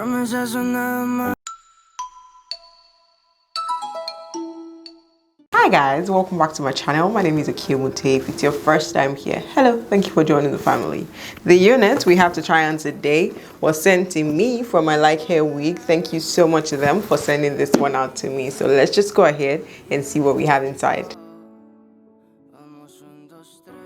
Hi guys, welcome back to my channel. My name is Okemute. If it's your first time here, hello, thank you for joining the family. The unit we have to try on today was sent to me from my like hair wig. Thank you so much to them for sending this one out to me. So let's just go ahead and see what we have inside.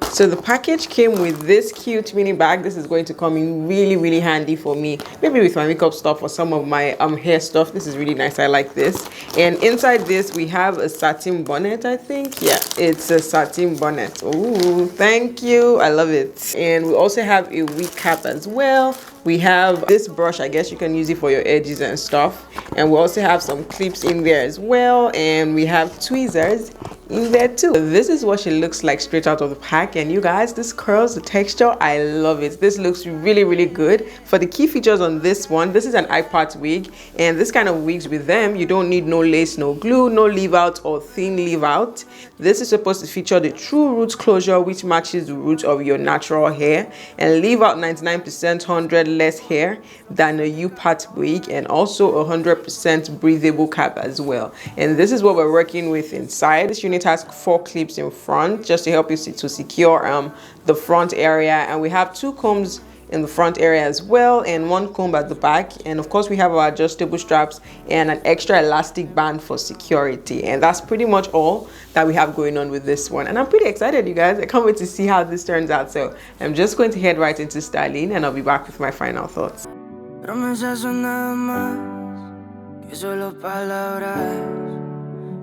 So the package came with this cute mini bag. This is going to come in really handy for me, maybe with my makeup stuff or some of my hair stuff. This is really nice. I like this. And inside this we have a satin bonnet. I think, yeah, it's a satin bonnet. Oh, thank you, I love it. And we also have a wig cap as well. We have this brush, I guess you can use it for your edges and stuff. And we also have some clips in there as well, and we have tweezers in there too. This is what she looks like straight out of the pack. And you guys, this curls, the texture, I love it. This looks really good. For the key features on this one, this is an IPart wig, and this kind of wigs, with them you don't need no lace, no glue, no leave out or thin leave out. This is supposed to feature the true root closure, which matches the root of your natural hair, and leave out 99% 100 less hair than a IPart wig, and also 100% breathable cap as well. And this is what we're working with inside. This unit has 4 clips in front just to help you to secure the front area, and we have 2 combs in the front area as well, and 1 comb at the back. And of course we have our adjustable straps and an extra elastic band for security. And that's pretty much all that we have going on with this one, and I'm pretty excited, you guys. I can't wait to see how this turns out. So I'm just going to head right into styling, and I'll be back with my final thoughts.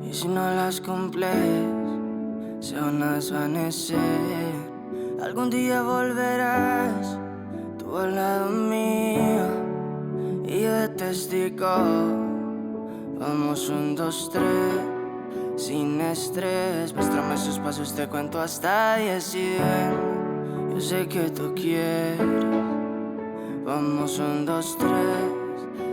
Y si no las cumples, se van a desvanecer. Algún día volverás, tú al lado mío, y yo de testigo. Vamos 1, 2, 3, sin estrés. Muéstrame sus pasos, te cuento hasta 10 y ven. Yo sé que tú quieres. Vamos 1, 2, 3.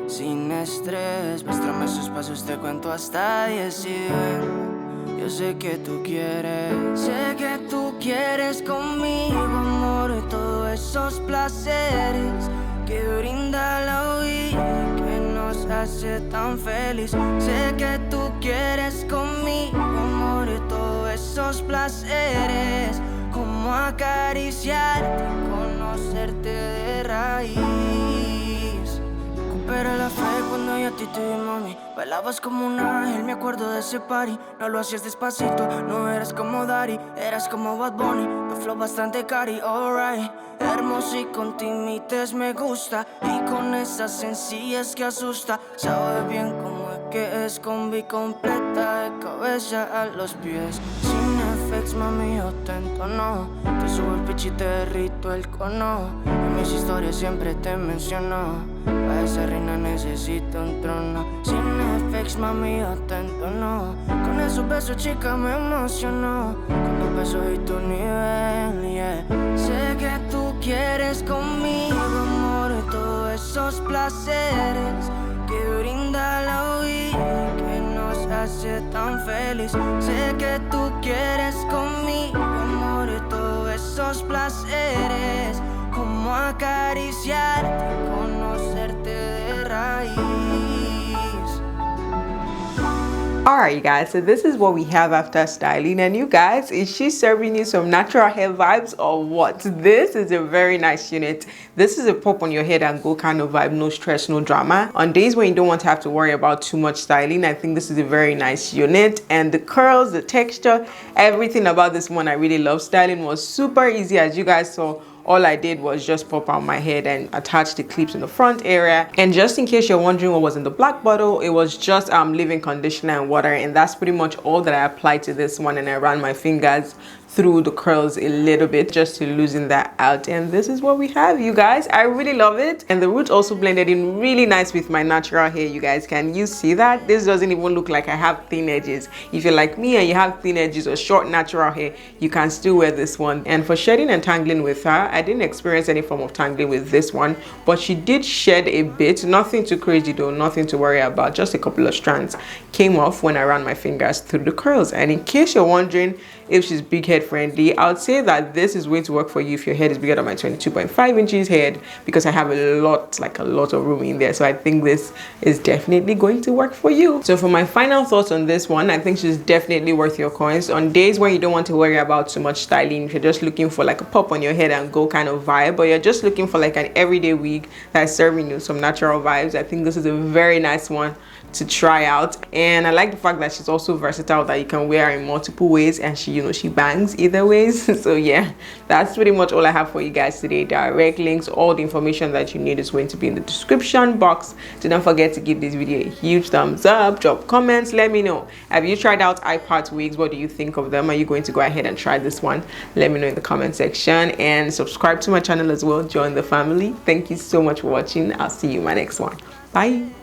Sin estrés, muéstrame sus pasos, te cuento hasta 10 y ven. Yo sé que tú quieres. Sé que tú quieres conmigo, amor, y todos esos placeres que brinda la vida, que nos hace tan feliz. Sé que tú quieres conmigo, amor, y todos esos placeres, como acariciarte, conocerte de raíz. Pero la fe cuando yo a ti te vi, mami. Bailabas como un ángel, me acuerdo de ese party. No lo hacías despacito, no eras como Daddy, eras como Bad Bunny, tu flow bastante cari, alright. Hermoso y con timites me gusta, y con esas sencillas que asusta. Sabes bien cómo es que es, combi completa de cabeza a los pies. Sin effects, mami, yo te entono, te subo el pitch y te derrito el cono. En mis historias siempre te menciono, para esa reina necesito un trono. Sin effects, mami, yo te entono, con esos besos, chica, me emocionó. Con tus besos y tu nivel, yeah. Sé que tú quieres conmigo, amor, y todos esos placeres que brinda la vida, que nos hace tan feliz. Sé que tú quieres conmigo, amor, y todos esos placeres, como acariciarte, conocerte de raíz. Alright, you guys, so this is what we have after styling. And you guys, is she serving you some natural hair vibes or what? This is a very nice unit. This is a pop on your head and go kind of vibe, no stress, no drama. On days when you don't want to have to worry about too much styling, I think this is a very nice unit. And the curls, the texture, everything about this one I really love. Styling was super easy, as you guys saw. All I did was just pop out my head and attach the clips in the front area. And just in case you're wondering what was in the black bottle, it was just leave-in conditioner and water, and that's pretty much all that I applied to this one. And I ran my fingers through the curls a little bit just to loosen that out, and this is what we have, you guys. I really love it, and the roots also blended in really nice with my natural hair. You guys, can you see that? This doesn't even look like I have thin edges. If you're like me and you have thin edges or short natural hair, you can still wear this one. And for shedding and tangling with her, I didn't experience any form of tangling with this one, but she did shed a bit. Nothing too crazy though, nothing to worry about. Just a couple of strands came off when I ran my fingers through the curls. And in case you're wondering if she's big-headed head friendly. I would say that this is going to work for you if your head is bigger than my 22.5 inches head, because I have a lot of room in there. So I think this is definitely going to work for you. So for my final thoughts on this one, I think she's definitely worth your coins. On days where you don't want to worry about too much styling, if you're just looking for like a pop on your head and go kind of vibe, or you're just looking for like an everyday wig that's serving you some natural vibes, I think this is a very nice one to try out. And I like the fact that she's also versatile, that you can wear her in multiple ways, and she, you know, she bangs either ways. So yeah, that's pretty much all I have for you guys today. Direct links, all the information that you need is going to be in the description box. Do not forget to give this video a huge thumbs up, drop comments, let me know, have you tried out iPart wigs? What do you think of them? Are you going to go ahead and try this one? Let me know in the comment section, and subscribe to my channel as well, join the family. Thank you so much for watching. I'll see you in my next one. Bye.